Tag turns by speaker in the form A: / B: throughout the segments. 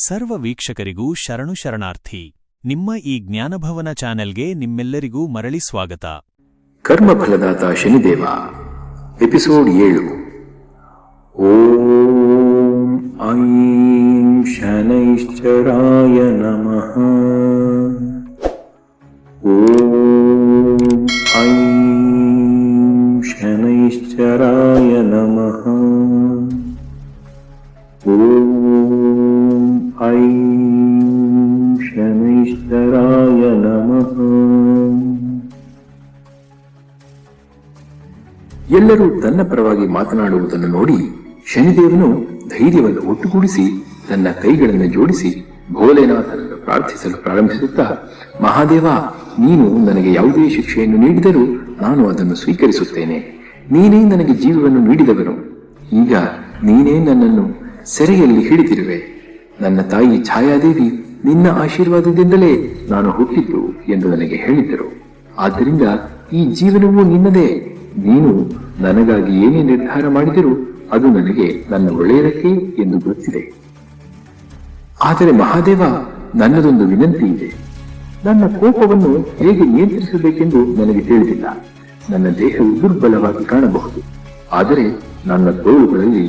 A: ಸರ್ವ ವೀಕ್ಷಕರಿಗೂ ಶರಣು ಶರಣಾರ್ಥಿ. ನಿಮ್ಮ ಈ ಜ್ಞಾನಭವನ ಚಾನೆಲ್ಗೆ ನಿಮ್ಮೆಲ್ಲರಿಗೂ ಮರಳಿ ಸ್ವಾಗತ.
B: ಕರ್ಮಫಲದಾತ ಶನಿದೇವ ಎಪಿಸೋಡ್ 7. ಓಂ ಐಂ ಶನೈಶ್ಚರಾಯ ನಮಃ. ಓಂ ಐಂ ಶನೈಶ್ಚರಾಯ ನಮಃ. ಓಂ ಐಂ ಶನೈಶ್ಚರಾಯ ನಮಃ. ಎಲ್ಲರೂ ತನ್ನ ಪರವಾಗಿ ಮಾತನಾಡುವುದನ್ನು ನೋಡಿ ಶನಿದೇವನು ಧೈರ್ಯವನ್ನು ಒಟ್ಟುಗೂಡಿಸಿ ತನ್ನ ಕೈಗಳನ್ನು ಜೋಡಿಸಿ ಭೋಲೆನಾಥನನ್ನು ಪ್ರಾರ್ಥಿಸಲು ಪ್ರಾರಂಭಿಸುತ್ತಾ, ಮಹಾದೇವ, ನೀನು ನನಗೆ ಯಾವುದೇ ಶಿಕ್ಷೆಯನ್ನು ನೀಡಿದರೂ ನಾನು ಅದನ್ನು ಸ್ವೀಕರಿಸುತ್ತೇನೆ. ನೀನೇ ನನಗೆ ಜೀವವನ್ನು ನೀಡಿದವನು. ಈಗ ನೀನೇ ನನ್ನನ್ನು ಸೆರೆಯಲ್ಲಿ ಹಿಡಿದಿರುವೆ. ನನ್ನ ತಾಯಿ ಛಾಯಾದೇವಿ ನಿನ್ನ ಆಶೀರ್ವಾದದಿಂದಲೇ ನಾನು ಹುಟ್ಟಿದ್ದು ಎಂದು ನನಗೆ ಹೇಳಿದ್ದರು. ಆದ್ದರಿಂದ ಈ ಜೀವನವೂ ನಿನ್ನದೇ. ನೀನು ನನಗಾಗಿ ಏನೇ ನಿರ್ಧಾರ ಮಾಡಿದರೂ ಅದು ನನಗೆ ನನ್ನ ಒಳ್ಳೆಯದಕ್ಕೆ ಎಂದು ಗೊತ್ತಿದೆ. ಆದರೆ ಮಹಾದೇವ, ನನ್ನದೊಂದು ವಿನಂತಿ ಇದೆ. ನನ್ನ ಕೋಪವನ್ನು ಹೇಗೆ ನಿಯಂತ್ರಿಸಬೇಕೆಂದು ನನಗೆ ತಿಳಿದಿಲ್ಲ. ನನ್ನ ದೇಹವು ದುರ್ಬಲವಾಗಿ ಕಾಣಬಹುದು, ಆದರೆ ನನ್ನ ತೋಳುಗಳಲ್ಲಿ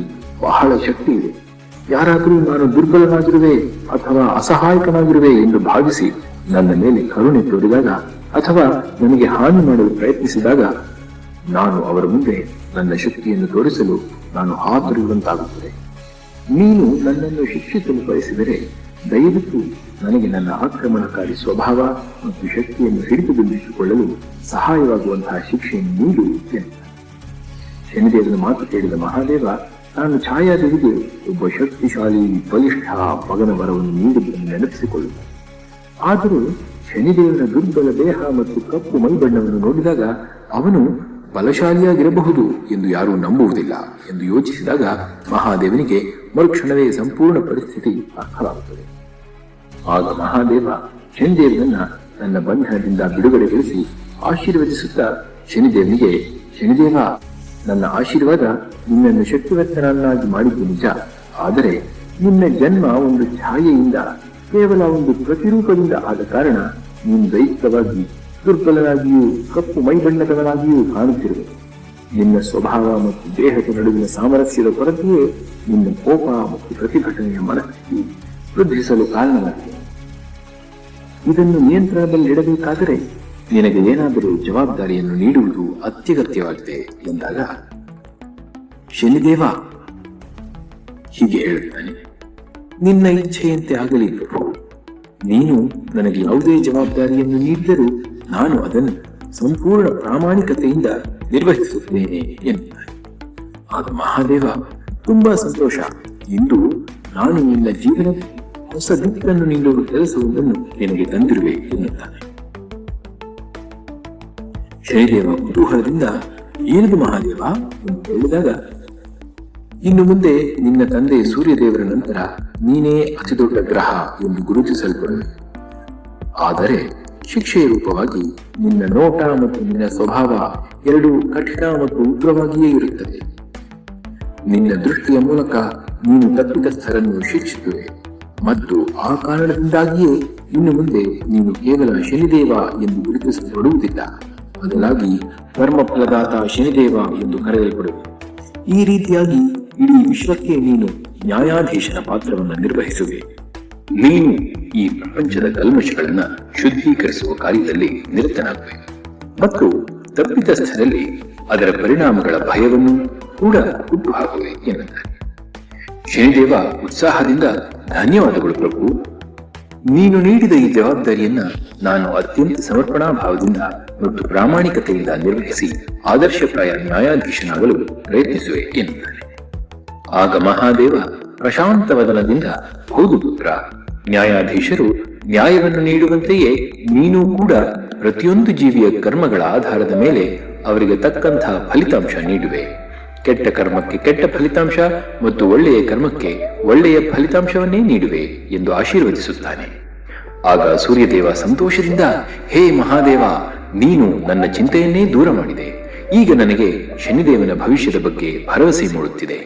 B: ಬಹಳ ಶಕ್ತಿ ಇದೆ. ಯಾರಾದರೂ ನಾನು ದುರ್ಬಲನಾಗಿರುವೆ ಅಥವಾ ಅಸಹಾಯಕನಾಗಿರುವೆ ಎಂದು ಭಾವಿಸಿ ನನ್ನ ಮೇಲೆ ಕರುಣೆ ತೋರಿದಾಗ ಅಥವಾ ನನಗೆ ಹಾನಿ ಮಾಡಲು ಪ್ರಯತ್ನಿಸಿದಾಗ ನಾನು ಅವರ ಮುಂದೆ ನನ್ನ ಶಕ್ತಿಯನ್ನು ತೋರಿಸಲು ನಾನು ಹಾತೊರೆಯುವಂತಾಗುತ್ತದೆ. ನೀನು ನನ್ನನ್ನು ಶಿಕ್ಷಿಸಲು ಬಯಸಿದರೆ ದಯವಿಟ್ಟು ನನಗೆ ನನ್ನ ಆಕ್ರಮಣಕಾರಿ ಸ್ವಭಾವ ಮತ್ತು ಶಕ್ತಿಯನ್ನು ಹಿಡಿದುಕೊಂಡಿಟ್ಟುಕೊಳ್ಳಲು ಸಹಾಯವಾಗುವಂತಹ ಶಿಕ್ಷೆಯನ್ನು ನೀಡು ಎಂದು. ಶನಿದೇವನ ಮಾತು ಕೇಳಿದ ಮಹಾದೇವ, ನಾನು ಛಾಯಾದೇವಿಗೆ ಒಬ್ಬ ಶಕ್ತಿಶಾಲಿ ಬಲಿಷ್ಠ ಮಗನ ವರವನ್ನು ನೀಡುವುದನ್ನು ನೆನಪಿಸಿಕೊಳ್ಳುತ್ತ, ಆದರೂ ಶನಿದೇವನ ದುರ್ಬಲ ದೇಹ ಮತ್ತು ಕಪ್ಪು ಮೈಬಣ್ಣವನ್ನು ನೋಡಿದಾಗ ಅವನು ಬಲಶಾಲಿಯಾಗಿರಬಹುದು ಎಂದು ಯಾರೂ ನಂಬುವುದಿಲ್ಲ ಎಂದು ಯೋಚಿಸಿದಾಗ ಮಹಾದೇವನಿಗೆ ಮರುಕ್ಷಣವೇ ಸಂಪೂರ್ಣ ಪರಿಸ್ಥಿತಿ ಅರ್ಥವಾಗುತ್ತದೆ. ಆಗ ಮಹಾದೇವ ಶನಿದೇವನನ್ನ ತನ್ನ ಬಂಧನದಿಂದ ಬಿಡುಗಡೆಗೊಳಿಸಿ ಆಶೀರ್ವದಿಸುತ್ತಾ ಶನಿದೇವನಿಗೆ, ಶನಿದೇವ, ನನ್ನ ಆಶೀರ್ವಾದ ನಿನ್ನನ್ನು ಶಕ್ತಿವಂತನನ್ನಾಗಿ ಮಾಡಿದ್ದು ನಿಜ. ಆದರೆ ನಿನ್ನ ಜನ್ಮ ಒಂದು ಛಾಯೆಯಿಂದ, ಕೇವಲ ಒಂದು ಪ್ರತಿರೂಪದಿಂದ ಆದ ಕಾರಣ ನೀನು ದೈಹಿಕವಾಗಿ ದುರ್ಬಲನಾಗಿಯೂ ಕಪ್ಪು ಮೈಬಣ್ಣದವನಾಗಿಯೂ ಕಾಣುತ್ತಿರುವೆ. ನಿನ್ನ ಸ್ವಭಾವ ಮತ್ತು ದೇಹದ ನಡುವಿನ ಸಾಮರಸ್ಯದ ಕೊರತೆಯೇ ನಿನ್ನ ಕೋಪ ಮತ್ತು ಪ್ರತಿಭಟನೆಯ ಮನಸ್ಥಿತಿ ವೃದ್ಧಿಸಲು ಕಾರಣವಾಗಿದೆ. ಇದನ್ನು ನಿಯಂತ್ರಣದಲ್ಲಿಡಬೇಕಾದರೆ ನಿನಗೆ ಏನಾದರೂ ಜವಾಬ್ದಾರಿಯನ್ನು ನೀಡುವುದು ಅತ್ಯಗತ್ಯವಾಗಿದೆ ಎಂದಾಗ ಶನಿದೇವ ಹೀಗೆ ಹೇಳುತ್ತಾನೆ, ನಿನ್ನ ಇಚ್ಛೆಯಂತೆ ಆಗಲಿ ಪ್ರಭು. ನೀನು ನನಗೆ ಯಾವುದೇ ಜವಾಬ್ದಾರಿಯನ್ನು ನೀಡಿದರೂ ನಾನು ಅದನ್ನು ಸಂಪೂರ್ಣ ಪ್ರಾಮಾಣಿಕತೆಯಿಂದ ನಿರ್ವಹಿಸುತ್ತೇನೆ ಎನ್ನುತ್ತಾನೆ. ಆಗ ಮಹಾದೇವ, ತುಂಬಾ ಸಂತೋಷ. ಇಂದು ನಾನು ನಿನ್ನ ಜೀವನಕ್ಕೆ ಹೊಸ ದಿಕ್ಕನ್ನು ನೀಡುವ ಕೆಲಸವೊಂದನ್ನು ನಿನಗೆ ತಂದಿರುವೆ ಎನ್ನುತ್ತಾನೆ. ಶನಿದೇವ ಕುತೂಹಲದಿಂದ, ಏನದು ಮಹಾದೇವ ಎಂದು ಹೇಳಿದಾಗ, ಇನ್ನು ಮುಂದೆ ನಿನ್ನ ತಂದೆ ಸೂರ್ಯದೇವರ ನಂತರ ನೀನೇ ಅತಿದೊಡ್ಡ ಗ್ರಹ ಎಂದು ಗುರುತಿಸಲ್ಪಡುವೆ. ಆದರೆ ಶಿಕ್ಷೆಯ ರೂಪವಾಗಿ ನಿನ್ನ ನೋಟ ಮತ್ತು ನಿನ್ನ ಸ್ವಭಾವ ಎರಡೂ ಕಠಿಣ ಮತ್ತು ಉಗ್ರವಾಗಿಯೇ ಇರುತ್ತದೆ. ನಿನ್ನ ದೃಷ್ಟಿಯ ಮೂಲಕ ನೀನು ತಪ್ಪಿತಸ್ಥರನ್ನು ಶಿಕ್ಷಿಸುವೆ ಮತ್ತು ಆ ಕಾರಣದಿಂದಾಗಿಯೇ ಇನ್ನು ಮುಂದೆ ನೀನು ಕೇವಲ ಶನಿದೇವ ಎಂದು ಗುರುತಿಸಲ್ಪಡುವುದಿಲ್ಲ, ಬದಲಾಗಿ ಕರ್ಮಫಲದಾತ ಶನಿದೇವ ಎಂದು ಕರೆಯಲ್ಪಡುವೆ. ಈ ರೀತಿಯಾಗಿ ಇಡೀ ವಿಶ್ವಕ್ಕೆ ನೀನು ನ್ಯಾಯಾಧೀಶನ ಪಾತ್ರವನ್ನು ನಿರ್ವಹಿಸುವೆ. ನೀನು ಈ ಪ್ರಪಂಚದ ಕಲ್ಮಶಗಳನ್ನು ಶುದ್ಧೀಕರಿಸುವ ಕಾರ್ಯದಲ್ಲಿ ನಿರತನಾಗುವೆ ಮತ್ತು ತಪ್ಪಿತಸ್ಥರಲ್ಲಿ ಅದರ ಪರಿಣಾಮಗಳ ಭಯವನ್ನು ಕೂಡ ಹುಟ್ಟುಹಾಕುವೆ ಎನ್ನುತ್ತಾರೆ. ಶನಿದೇವ ಉತ್ಸಾಹದಿಂದ, ಧನ್ಯವಾದಗಳು ಪ್ರಭು. ನೀನು ನೀಡಿದ ಈ ಜವಾಬ್ದಾರಿಯನ್ನ ನಾನು ಅತ್ಯಂತ ಸಮರ್ಪಣಾ ಭಾವದಿಂದ ಮತ್ತು ಪ್ರಾಮಾಣಿಕತೆಯಿಂದ ನಿರ್ವಹಿಸಿ ಆದರ್ಶಪ್ರಾಯ ನ್ಯಾಯಾಧೀಶನಾಗಲು ಪ್ರಯತ್ನಿಸುವೆ ಎನ್ನುತ್ತಾರೆ. ಆಗ ಮಹಾದೇವ ಪ್ರಶಾಂತವದನದಿಂದ, ಹೌದು ಪುತ್ರ, ನ್ಯಾಯಾಧೀಶರು ನ್ಯಾಯವನ್ನು ನೀಡುವಂತೆಯೇ ನೀನು ಕೂಡ ಪ್ರತಿಯೊಂದು ಜೀವಿಯ ಕರ್ಮಗಳ ಆಧಾರದ ಮೇಲೆ ಅವರಿಗೆ ತಕ್ಕಂತಹ ಫಲಿತಾಂಶ ನೀಡುವೆ. ಕೆಟ್ಟ ಕರ್ಮಕ್ಕೆ ಕೆಟ್ಟ ಫಲಿತಾಂಶ ಮತ್ತು ಒಳ್ಳೆಯ ಕರ್ಮಕ್ಕೆ ಒಳ್ಳೆಯ ಫಲಿತಾಂಶವನ್ನೇ ನೀಡುವೆ ಎಂದು ಆಶೀರ್ವದಿಸುತ್ತಾನೆ. ಆಗ ಸೂರ್ಯದೇವ ಸಂತೋಷದಿಂದ, ಹೇ ಮಹಾದೇವ, ನೀನು ನನ್ನ ಚಿಂತೆಯನ್ನೇ ದೂರ ಮಾಡಿದೆ. ಈಗ ನನಗೆ ಶನಿದೇವನ ಭವಿಷ್ಯದ ಬಗ್ಗೆ ಭರವಸೆ ಮೂಡುತ್ತಿದೆ.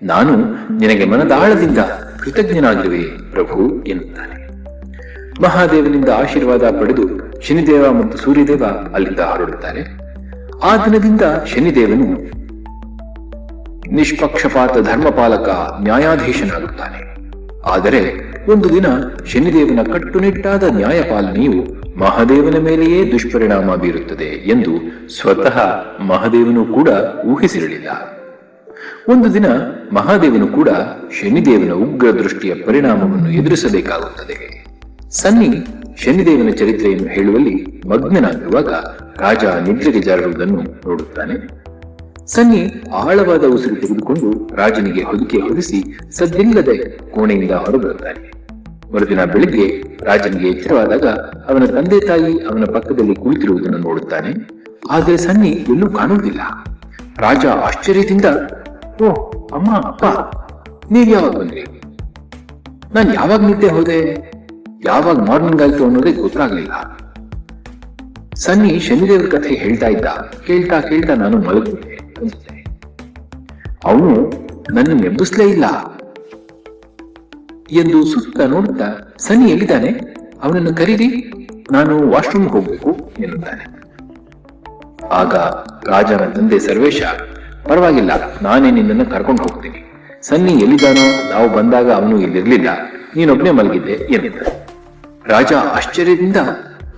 B: ನಾನು ನಿನಗೆ ಮನದಾಳದಿಂದ ಕೃತಜ್ಞನಾಗಿರುವೆ ಪ್ರಭು ಎನ್ನುತ್ತಾನೆ. ಮಹಾದೇವನಿಂದ ಆಶೀರ್ವಾದ ಪಡೆದು ಶನಿದೇವ ಮತ್ತು ಸೂರ್ಯದೇವ ಅಲ್ಲಿಂದ ಹೊರಡುತ್ತಾರೆ. ಆ ದಿನದಿಂದ ಶನಿದೇವನು ನಿಷ್ಪಕ್ಷಪಾತ ಧರ್ಮಪಾಲಕ ನ್ಯಾಯಾಧೀಶನಾಗುತ್ತಾನೆ. ಆದರೆ ಒಂದು ದಿನ ಶನಿದೇವನ ಕಟ್ಟುನಿಟ್ಟಾದ ನ್ಯಾಯಪಾಲನೆಯು ಮಹಾದೇವನ ಮೇಲೆಯೇ ದುಷ್ಪರಿಣಾಮ ಬೀರುತ್ತದೆ ಎಂದು ಸ್ವತಃ ಮಹಾದೇವನು ಕೂಡ ಊಹಿಸಿರಲಿಲ್ಲ. ಒಂದು ದಿನ ಮಹಾದೇವನು ಕೂಡ ಶನಿದೇವನ ಉಗ್ರ ದೃಷ್ಟಿಯ ಪರಿಣಾಮವನ್ನು ಎದುರಿಸಬೇಕಾಗುತ್ತದೆ. ಸನ್ನಿ ಶನಿದೇವನ ಚರಿತ್ರೆಯನ್ನು ಹೇಳುವಲ್ಲಿ ಮಗ್ನನಾಗಿರುವಾಗ ರಾಜ ನಿದ್ರೆಗೆ ಜಾರುವುದನ್ನು ನೋಡುತ್ತಾನೆ. ಸನ್ನಿ ಆಳವಾದ ಉಸಿರು ತೆಗೆದುಕೊಂಡು ರಾಜನಿಗೆ ಹೊದಿಕೆ ಹೊದಿಸಿ ಸದ್ದಿಲ್ಲದೆ ಕೋಣೆಯಿಂದ ಹೊರಬರುತ್ತಾನೆ. ಮರುದಿನ ಬೆಳಿಗ್ಗೆ ರಾಜನಿಗೆ ಎಚ್ಚರವಾದಾಗ ಅವನ ತಂದೆ ತಾಯಿ ಅವನ ಪಕ್ಕದಲ್ಲಿ ಕುಳಿತಿರುವುದನ್ನು ನೋಡುತ್ತಾನೆ. ಆದರೆ ಸನ್ನಿ ಎಲ್ಲೂ ಕಾಣುವುದಿಲ್ಲ. ರಾಜ ಆಶ್ಚರ್ಯದಿಂದ, ಓ ಅಮ್ಮ, ಅಪ್ಪ, ನೀವ್ ಯಾವಾಗ ಬಂದ್ರಿ? ನಾನು ಯಾವಾಗ ನಿದ್ದೆ ಹೋದೆ, ಯಾವಾಗ ಮಾರ್ನಿಂಗ್ ಆಯ್ತು ಅನ್ನೋದೇ ಗೊತ್ತಾಗ್ಲಿಲ್ಲ. ಸನ್ನಿ ಶನಿದೇವರ ಕಥೆ ಹೇಳ್ತಾ ಇದ್ದ. ಕೇಳ್ತಾ ಕೇಳ್ತಾ ನಾನು ಮಲಗಿದ್ದೆ ಅನ್ಸುತ್ತೆ. ಅವನು ನನ್ನ ಎಬ್ಬಿಸ್ಲೇ ಇಲ್ಲ ಎಂದು ಸುತ್ತ ನೋಡುತ್ತಾ, ಸನ್ನಿ ಎಲ್ಲಿದ್ದಾನೆ, ಅವನನ್ನು ಕರೀರಿ, ನಾನು ವಾಶ್ರೂಮ್ ಹೋಗ್ಬೇಕು ಎನ್ನುತ್ತಾನೆ. ಆಗ ರಾಜನ ತಂದೆ ಸರ್ವೇಶ, ಪರವಾಗಿಲ್ಲ, ನಾನೇ ನಿನ್ನನ್ನು ಕರ್ಕೊಂಡು ಹೋಗ್ತೀನಿ. ಸನ್ನಿ ಎಲ್ಲಿದ್ದಾನೋ, ನಾವು ಬಂದಾಗ ಅವನು ಇಲ್ಲಿರ್ಲಿಲ್ಲ, ನೀನೊಬ್ನೇ ಮಲಗಿದ್ದೆ ಎನ್ನುತ್ತಾನೆ. ರಾಜ ಆಶ್ಚರ್ಯದಿಂದ,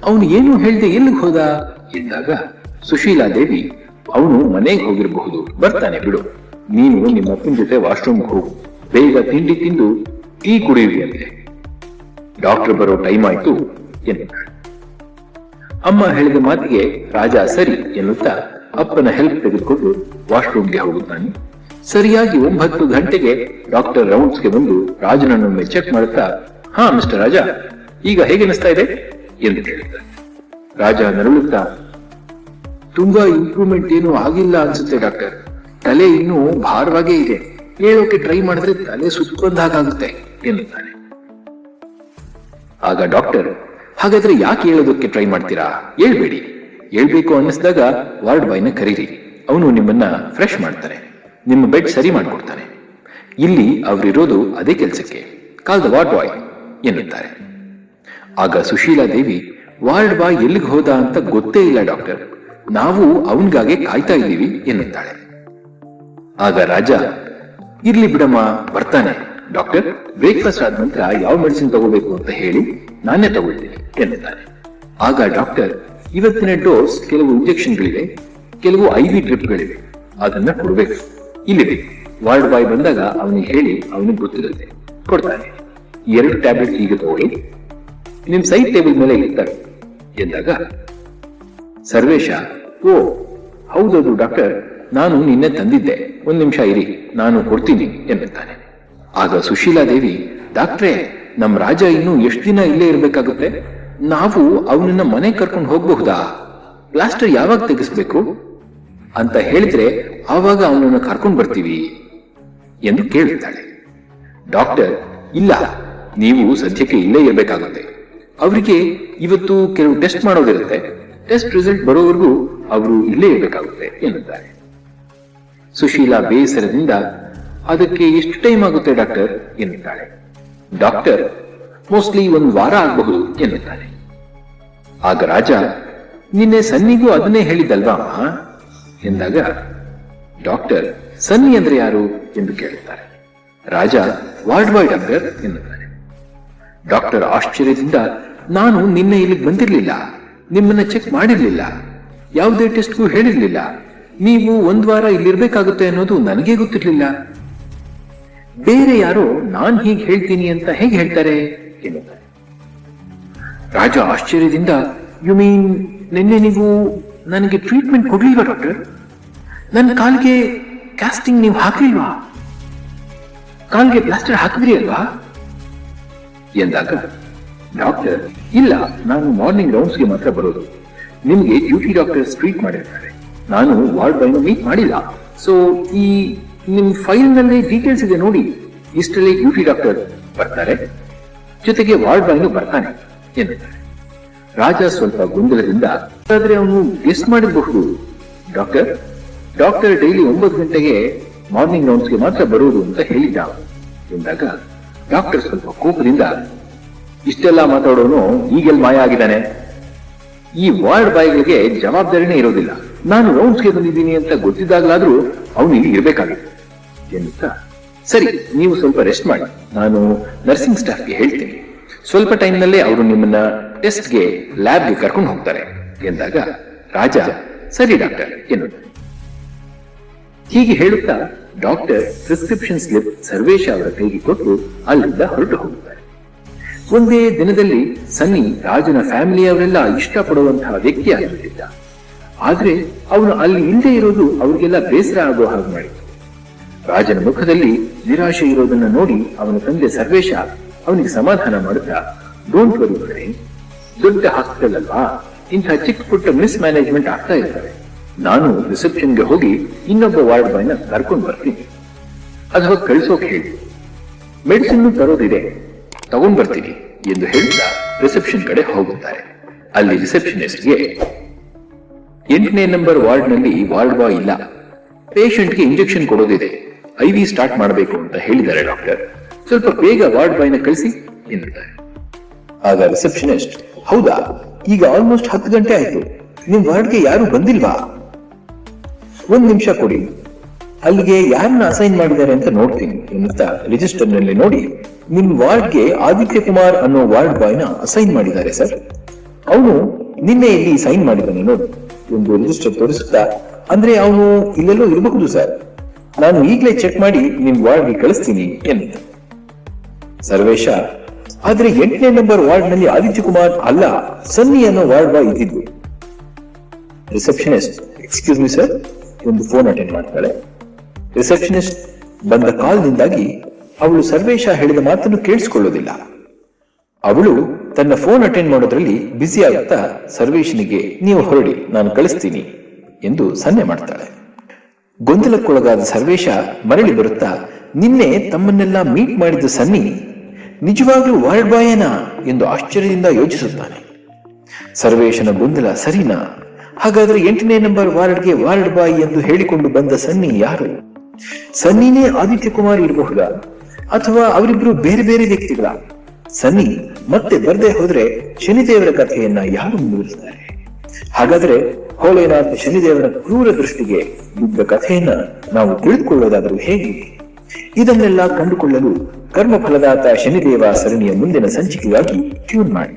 B: ಅವನು ಏನು ಹೇಳ್ದೆ ಎಲ್ಲಿಗೆ ಹೋದ ಎಂದಾಗ ಸುಶೀಲಾ ದೇವಿ, ಅವನು ಮನೆಗೆ ಹೋಗಿರಬಹುದು, ಬರ್ತಾನೆ ಬಿಡು, ನೀನು ನಿಮ್ಮ ಅಪ್ಪನ ಜೊತೆ ವಾಶ್ರೂಮ್ಗೆ ಹೋಗು, ಬೇಗ ತಿಂಡಿ ತಿಂದು ಟೀ ಕುಡಿಯುವಿ ಅಂತೆ, ಡಾಕ್ಟರ್ ಬರೋ ಟೈಮ್ ಆಯ್ತು ಎನ್ನುತ್ತಾಳೆ. ಅಮ್ಮ ಹೇಳಿದ ಮಾತಿಗೆ ರಾಜ ಸರಿ ಎನ್ನುತ್ತಾ ಅಪ್ಪನ ಹೆಲ್ಪ್ ತೆಗೆದುಕೊಂಡು ವಾಶ್ರೂಮ್ಗೆ ಹೋಗುತ್ತಾನೆ. ಸರಿಯಾಗಿ 9 ಗಂಟೆಗೆ ಡಾಕ್ಟರ್ ರೌಂಡ್ಸ್ಗೆ ಬಂದು ರಾಜನನ್ನೊಮ್ಮೆ ಚೆಕ್ ಮಾಡುತ್ತಾ, ಹಾ ಮಿಸ್ಟರ್ ರಾಜ, ಈಗ ಹೇಗೆ ಅನಿಸ್ತಾ ಇದೆ ಎಂದು ಕೇಳಿದ್ದಾನೆ. ರಾಜ ನರಳುತ್ತಾ, ತುಂಬಾ ಇಂಪ್ರೂವ್ಮೆಂಟ್ ಏನೂ ಆಗಿಲ್ಲ ಅನ್ಸುತ್ತೆ ಡಾಕ್ಟರ್, ತಲೆ ಇನ್ನೂ ಭಾರವಾಗೇ ಇದೆ, ಹೇಳೋಕೆ ಟ್ರೈ ಮಾಡಿದ್ರೆ ತಲೆ ಸುತ್ತೊಂದಾಗುತ್ತೆ ಎನ್ನುತ್ತಾನೆ. ಆಗ ಡಾಕ್ಟರ್, ಹಾಗಾದ್ರೆ ಯಾಕೆ ಹೇಳೋದಕ್ಕೆ ಟ್ರೈ ಮಾಡ್ತೀರಾ, ಹೇಳ್ಬೇಡಿ, ಹೇಳ್ಬೇಕು ಅನ್ನಿಸಿದಾಗ ವಾರ್ಡ್ ಬಾಯ್ನ ಕರೀರಿ, ಅವನು ನಿಮ್ಮನ್ನ ಫ್ರೆಶ್ ಮಾಡ್ತಾನೆ, ನಿಮ್ಮ ಬೆಡ್ ಸರಿ ಮಾಡ್ಕೊಡ್ತಾನೆ, ಇಲ್ಲಿ ಅವರಿರೋದು ಅದೇ ಕೆಲಸಕ್ಕೆ, ಕಾಲ್ ದ ವಾರ್ಡ್ ಬಾಯ್ ಎನ್ನುತ್ತಾರೆ. ಆಗ ಸುಶೀಲಾ ದೇವಿ, ವಾರ್ಡ್ ಬಾಯ್ ಎಲ್ಲಿಗೆ ಹೋದ ಅಂತ ಗೊತ್ತೇ ಇಲ್ಲ ಡಾಕ್ಟರ್, ನಾವು ಅವನಿಗಾಗೆ ಕಾಯ್ತಾ ಇದ್ದೀವಿ ಎನ್ನುತ್ತಾಳೆ. ಆಗ ರಾಜ, ಇರ್ಲಿ ಬಿಡಮ್ಮ, ಬರ್ತಾನೆ, ಡಾಕ್ಟರ್ ಬ್ರೇಕ್ಫಾಸ್ಟ್ ಆದ ನಂತರ ಯಾವ ಮೆಡಿಸಿನ್ ತಗೋಬೇಕು ಅಂತ ಹೇಳಿ ನಾನೇ ತಗೊಳ್ತೀನಿ ಎನ್ನುತ್ತಾನೆ. ಆಗ ಡಾಕ್ಟರ್, ಇವತ್ತಿನ ಡೋಸ್ ಕೆಲವು ಇಂಜೆಕ್ಷನ್ಗಳಿವೆ, ಕೆಲವು IV ಡ್ರಿಪ್ಗಳಿವೆ, ಅದನ್ನ ಕೊಡ್ಬೇಕು, ಇಲ್ಲಿದೆ, ವಾರ್ಡ್ ಬಾಯ್ ಬಂದಾಗ ಅವನಿಗೆ ಹೇಳಿ, ಅವನಿಗೆ ಗೊತ್ತಿರುತ್ತೆ, ಕೊಡ್ತಾನೆ, 2 ಟ್ಯಾಬ್ಲೆಟ್ ಈಗ ತಗೊಳ್ಳಿ, ನಿಮ್ ಸೈಡ್ ಟೇಬಲ್ ಮೇಲೆ ಇರ್ತಾರೆ ಎಂದಾಗ ಸರ್ವೇಶ, ಓ ಹೌದೌದು ಡಾಕ್ಟರ್, ನಾನು ನಿನ್ನೆ ತಂದಿದ್ದೆ, 1 ನಿಮಿಷ ಇರಿ, ನಾನು ಕೊಡ್ತೀನಿ ಎನ್ನುತ್ತಾನೆ. ಆಗ ಸುಶೀಲಾ ದೇವಿ, ಡಾಕ್ಟ್ರೇ, ನಮ್ ರಾಜ ಇನ್ನು ಎಷ್ಟು ದಿನ ಇಲ್ಲೇ ಇರ್ಬೇಕಾಗುತ್ತೆ, ನಾವು ಅವನನ್ನ ಮನೆ ಕರ್ಕೊಂಡು ಹೋಗಬಹುದಾ, ಪ್ಲಾಸ್ಟರ್ ಯಾವಾಗ ತೆಗೆಸ್ಬೇಕು ಅಂತ ಹೇಳಿದ್ರೆ ಆವಾಗ ಅವನನ್ನ ಕರ್ಕೊಂಡು ಬರ್ತೀವಿ ಎಂದು ಕೇಳುತ್ತಾಳೆ. ಡಾಕ್ಟರ್, ಇಲ್ಲ, ನೀವು ಸದ್ಯಕ್ಕೆ ಇಲ್ಲೇ ಇರಬೇಕಾಗುತ್ತೆ, ಅವರಿಗೆ ಇವತ್ತು ಕೆಲವು ಟೆಸ್ಟ್ ಮಾಡೋದಿರುತ್ತೆ, ಟೆಸ್ಟ್ ರಿಸಲ್ಟ್ ಬರೋವರೆಗೂ ಅವರು ಇಲ್ಲೇ ಇರಬೇಕಾಗುತ್ತೆ ಎನ್ನುತ್ತಾರೆ. ಸುಶೀಲಾ ಬೇಸರದಿಂದ, ಅದಕ್ಕೆ ಎಷ್ಟು ಟೈಮ್ ಆಗುತ್ತೆ ಡಾಕ್ಟರ್ ಎನ್ನುತ್ತಾಳೆ. ಡಾಕ್ಟರ್, ಮೋಸ್ಟ್ಲಿ 1 ವಾರ ಆಗಬಹುದು ಎನ್ನುತ್ತಾನೆ. ಆಗ ರಾಜ, ನಿನ್ನೆ ಸನ್ನಿಗೂ ಅದನ್ನೇ ಹೇಳಿದ್ದಲ್ವಾ ಎಂದಾಗ ಡಾಕ್ಟರ್, ಸನ್ನಿ ಅಂದ್ರೆ ಯಾರು ಎಂದು ಕೇಳುತ್ತಾರೆ. ರಾಜ, ವಾರ್ಡ್ ಬಾಯ್ ಡಾಕ್ಟರ್ ಎನ್ನುತ್ತಾನೆ. ಡಾಕ್ಟರ್ ಆಶ್ಚರ್ಯದಿಂದ, ನಾನು ನಿನ್ನೆ ಇಲ್ಲಿಗೆ ಬಂದಿರಲಿಲ್ಲ, ನಿಮ್ಮನ್ನ ಚೆಕ್ ಮಾಡಿರ್ಲಿಲ್ಲ, ಯಾವುದೇ ಟೆಸ್ಟ್ಗೂ ಹೇಳಿರ್ಲಿಲ್ಲ, ನೀವು 1 ವಾರ ಇಲ್ಲಿರ್ಬೇಕಾಗುತ್ತೆ ಅನ್ನೋದು ನನಗೆ ಗೊತ್ತಿರ್ಲಿಲ್ಲ, ಬೇರೆ ಯಾರೋ ನಾನ್ ಹೀಗೆ ಹೇಳ್ತೀನಿ ಅಂತ ಹೇಗೆ ಹೇಳ್ತಾರೆ ಎನ್ನುತ್ತಾರೆ. ರಾಜ ಆಶ್ಚರ್ಯದಿಂದ, ಯು ಮೀನ್ ನಿನ್ನೆ ನೀವು ನನಗೆ ಟ್ರೀಟ್ಮೆಂಟ್ ಕೊಡ್ಲಿಲ್ವಾ ಡಾಕ್ಟರ್, ನನ್ನ ಕಾಲ್ಗೆ ಕ್ಯಾಸ್ಟಿಂಗ್ ನೀವು ಹಾಕ್ಲಿಲ್ವಾ, ಕಾಲ್ಗೆ ಪ್ಲಾಸ್ಟರ್ ಹಾಕಿದ್ರಿ ಅಲ್ವಾ ಎಂದಾಗ ಡಾಕ್ಟರ್, ಇಲ್ಲ, ನಾನು ಮಾರ್ನಿಂಗ್ ರೌಂಡ್ಸ್ಗೆ ಮಾತ್ರ ಬರೋದು, ನಿಮ್ಗೆ ಡ್ಯೂಟಿ ಡಾಕ್ಟರ್ಸ್ ಟ್ರೀಟ್ ಮಾಡಿರ್ತಾರೆ, ನಾನು ವಾರ್ಡ್ ಬಾಯ್ನ ಮೀಟ್ ಮಾಡಿಲ್ಲ, ಸೊ ಈ ನಿಮ್ ಫೈಲ್ ನಲ್ಲಿ ಡೀಟೇಲ್ಸ್ ಇದೆ ನೋಡಿ, ಇಷ್ಟರಲ್ಲಿ ಡ್ಯೂಟಿ ಡಾಕ್ಟರ್ ಬರ್ತಾರೆ, ಜೊತೆಗೆ ವಾರ್ಡ್ ಬಾಯ್ನು ಬರ್ತಾನೆ ಎನ್ನುತ್ತಾರೆ. ರಾಜ ಸ್ವಲ್ಪ ಗೊಂದಲದಿಂದ, ಆದ್ರೆ ಅವನು ಗೆಸ್ಟ್ ಮಾಡಿರಬಹುದು ಡಾಕ್ಟರ್, ಡಾಕ್ಟರ್ ಡೈಲಿ 9 ಗಂಟೆಗೆ ಮಾರ್ನಿಂಗ್ ರೌಂಡ್ಸ್ಗೆ ಮಾತ್ರ ಬರುವುದು ಅಂತ ಹೇಳಿದ್ದ ಎಂದಾಗ ಡಾಕ್ಟರ್ ಸ್ವಲ್ಪ ಕೋಪದಿಂದ, ಇಷ್ಟೆಲ್ಲ ಮಾತಾಡೋನು ಈಗೆಲ್ಲ ಮಾಯ ಆಗಿದ್ದಾನೆ. ಈ ವಾರ್ಡ್ ಬಾಯ್ಗಳಿಗೆ ಜವಾಬ್ದಾರಿನೇ ಇರೋದಿಲ್ಲ. ನಾನು ರೌಂಡ್ಸ್ಗೆ ಬಂದಿದ್ದೀನಿ ಅಂತ ಗೊತ್ತಿದ್ದಾಗಲಾದ್ರೂ ಅವನು ಇಲ್ಲಿ ಇರ್ಬೇಕಾಗಿತ್ತು ಎನ್ನುತ್ತಾ, ಸರಿ ನೀವು ಸ್ವಲ್ಪ ರೆಸ್ಟ್ ಮಾಡಿ, ನಾನು ನರ್ಸಿಂಗ್ ಸ್ಟಾಫ್ಗೆ ಹೇಳ್ತೀನಿ, ಸ್ವಲ್ಪ ಟೈಮ್ನಲ್ಲೇ ಅವರು ನಿಮ್ಮನ್ನ ಟೆಸ್ಟ್ಗೆ ಲ್ಯಾಬ್ಗೆ ಕರ್ಕೊಂಡು ಹೋಗ್ತಾರೆ ಎಂದಾಗ ರಾಜ ಸರಿ ಡಾಕ್ಟರ್ ಎನ್ನುತ್ತ. ಹೀಗೆ ಹೇಳುತ್ತಾ ಡಾಕ್ಟರ್ ಪ್ರಿಸ್ಕ್ರಿಪ್ಷನ್ ಸ್ಲಿಪ್ ಸರ್ವೇಶ ಅವರ ಕೈಗೆ ಕೊಟ್ಟು ಅಲ್ಲಿಂದ ಹೊರಟು ಹೋಗುತ್ತಾರೆ. ಒಂದೇ ದಿನದಲ್ಲಿ ಸನ್ನಿ ರಾಜನ ಫ್ಯಾಮಿಲಿಯವರೆಲ್ಲ ಇಷ್ಟಪಡುವಂತಹ ವ್ಯಕ್ತಿ ಆಗಿಬಿಟ್ಟಿದ್ದ. ಆದ್ರೆ ಅವನು ಅಲ್ಲಿ ಇಲ್ಲದೆ ಇರೋದು ಅವರಿಗೆಲ್ಲ ಬೇಸರ ಆಗೋ ಹಾಗೆ ಮಾಡಿತು. ರಾಜನ ಮುಖದಲ್ಲಿ ನಿರಾಶೆ ಇರೋದನ್ನ ನೋಡಿ ಅವನ ತಂದೆ ಸರ್ವೇಶ ಅವನಿಗೆ ಸಮಾಧಾನ ಮಾಡುತ್ತಾ, ಡೋಂಟ್ ವರಿ ಮಗನೇ, ದೊಡ್ಡ ಹಾಸ್ಪಿಟಲ್ ಅಲ್ವಾ, ಇಂಥ ಚಿಕ್ಕ ಪುಟ್ಟ ಮಿಸ್ ಮ್ಯಾನೇಜ್ಮೆಂಟ್ ಆಗ್ತಾ ಇರ್ತಾರೆ. ನಾನು ರಿಸೆಪ್ಷನ್ಗೆ ಹೋಗಿ ಇನ್ನೊಬ್ಬ ವಾರ್ಡ್ ಬಾಯ್ನ ಕರ್ಕೊಂಡು ಬರ್ತೀನಿ, ಅಥವಾ ಕಳಿಸೋಕೆ ಹೇಳಿ, ಮೆಡಿಸಿನ್ ತರೋದಿದೆ, ತಗೊಂಡ್ ಬರ್ತೀನಿ ಎಂದು ಹೇಳುತ್ತಾ ರಿಸೆಪ್ಷನ್ ಕಡೆ ಹೋಗುತ್ತಾರೆ. ಅಲ್ಲಿ ರಿಸೆಪ್ಷನಿಸ್ಟ್ಗೆ, 8ನೇ ನಂಬರ್ ವಾರ್ಡ್ ನಲ್ಲಿ ವಾರ್ಡ್ ಬಾಯ್ ಇಲ್ಲ, ಪೇಷಂಟ್ಗೆ ಇಂಜೆಕ್ಷನ್ ಕೊಡೋದಿದೆ, IV ಸ್ಟಾರ್ಟ್ ಮಾಡಬೇಕು ಅಂತ ಹೇಳಿದ್ದಾರೆ ಡಾಕ್ಟರ್, ಸ್ವಲ್ಪ ಬೇಗ ವಾರ್ಡ್ ಬಾಯ್ನ ಕಳಿಸಿ ಎನ್ನುತ್ತಾರೆ. ಆಗ ರಿಸೆಪ್ಷನಿಸ್ಟ್, ಹೌದಾ, ಈಗ ಆಲ್ಮೋಸ್ಟ್ 10 ಗಂಟೆ ಆಯ್ತು, ನಿಮ್ ವಾರ್ಡ್ಗೆ ಯಾರು ಬಂದಿಲ್ವಾ? 1 ನಿಮಿಷ ಕೊಡಿ, ಅಲ್ಲಿಗೆ ಯಾರನ್ನ ಅಸೈನ್ ಮಾಡಿದ್ದಾರೆ ಅಂತ ನೋಡ್ತೀನಿ ಎನ್ನುತ್ತಾ ರಿಜಿಸ್ಟರ್ ನಲ್ಲಿ ನೋಡಿ, ನಿಮ್ ವಾರ್ಡ್ಗೆ ಆದಿತ್ಯ ಕುಮಾರ್ ಅನ್ನೋ ವಾರ್ಡ್ ಬಾಯ್ನ ಅಸೈನ್ ಮಾಡಿದ್ದಾರೆ ಸರ್, ಅವನು ನಿನ್ನೆ ಇಲ್ಲಿ ಸೈನ್ ಮಾಡಿದ್ದಾನೆ ನೋಡಿ ಎಂದು ರಿಜಿಸ್ಟರ್ ತೋರಿಸುತ್ತಾ, ಅಂದ್ರೆ ಅವನು ಇಲ್ಲೆಲ್ಲೋ ಇರಬಹುದು ಸರ್, ನಾನು ಈಗಲೇ ಚೆಕ್ ಮಾಡಿ ನಿಮ್ ವಾರ್ಡ್ಗೆ ಕಳಿಸ್ತೀನಿ ಎನ್ನುತ್ತ. ಸರ್ವೇಶ, ಆದ್ರೆ 8ನೇ ನಂಬರ್ ವಾರ್ಡ್ ನಲ್ಲಿ ಆದಿತ್ಯ ಕುಮಾರ್ ಅಲ್ಲ, ಸನ್ನಿ ಅನ್ನೋ ವಾರ್ಡ್ ಬಾಯ್ ಇದ್ದಿದ್ದು. ರಿಸೆಪ್ಷನಿಸ್ಟ್, ಎಕ್ಸ್ಕ್ಯೂಸ್ ಮಿ ಸರ್ ಎಂದು ಫೋನ್ ಅಟೆಂಡ್ ಮಾಡ್ತಾಳೆ. ರಿಸೆಪ್ಷನಿಸ್ಟ್ ಬಂದ ಕಾಲ್ನಿಂದಾಗಿ ಅವಳು ಸರ್ವೇಶ ಹೇಳಿದ ಮಾತನ್ನು ಕೇಳಿಸಿಕೊಳ್ಳೋದಿಲ್ಲ. ಅವಳು ತನ್ನ ಫೋನ್ ಅಟೆಂಡ್ ಮಾಡೋದ್ರಲ್ಲಿ ಬ್ಯುಸಿ ಆಗುತ್ತಾ ಸರ್ವೇಶನಿಗೆ, ನೀವು ಹೊರಡಿ, ನಾನು ಕಳಿಸ್ತೀನಿ ಎಂದು ಸನ್ನೆ ಮಾಡ್ತಾಳೆ. ಗೊಂದಲಕ್ಕೊಳಗಾದ ಸರ್ವೇಶ ಮರಳಿ ಬರುತ್ತಾ, ನಿನ್ನೆ ತಮ್ಮನ್ನೆಲ್ಲ ಮೀಟ್ ಮಾಡಿದ ಸನ್ನಿ ನಿಜವಾಗ್ಲೂ ವಾರ್ಡ್ ಬಾಯೇನಾ ಎಂದು ಆಶ್ಚರ್ಯದಿಂದ ಯೋಚಿಸುತ್ತಾನೆ. ಸರ್ವೇಶನ ಗೊಂದಲ ಸರಿನಾ? ಹಾಗಾದ್ರೆ 8ನೇ ನಂಬರ್ ವಾರ್ಡ್ಗೆ ವಾರ್ಡ್ ಬಾಯ್ ಎಂದು ಹೇಳಿಕೊಂಡು ಬಂದ ಸನ್ನಿ ಯಾರು? ಸನ್ನಿನೇ ಆದಿತ್ಯ ಕುಮಾರ್ ಇರಬಹುದಾ, ಅಥವಾ ಅವರಿಬ್ರು ಬೇರೆ ಬೇರೆ ವ್ಯಕ್ತಿಗಳ? ಸನ್ನಿ ಮತ್ತೆ ಬರ್ದೇ ಹೋದ್ರೆ ಶನಿದೇವರ ಕಥೆಯನ್ನ ಯಾರು ಮುಂದುವರಿಸ್ತಾರೆ? ಹಾಗಾದ್ರೆ ಭೋಲೆನಾಥ್ ಶನಿದೇವರ ಕ್ರೂರ ದೃಷ್ಟಿಗೆ ಬಿದ್ದ ಕಥೆಯನ್ನ ನಾವು ತಿಳಿದುಕೊಳ್ಳೋದಾದರೂ ಹೇಗೆ? ಇದನ್ನೆಲ್ಲ ಕಂಡುಕೊಳ್ಳಲು ಕರ್ಮಫಲದಾತ ಶನಿದೇವ ಸರಣಿಯ ಮುಂದಿನ ಸಂಚಿಕೆಗಾಗಿ ಟ್ಯೂನ್ ಮಾಡಿ.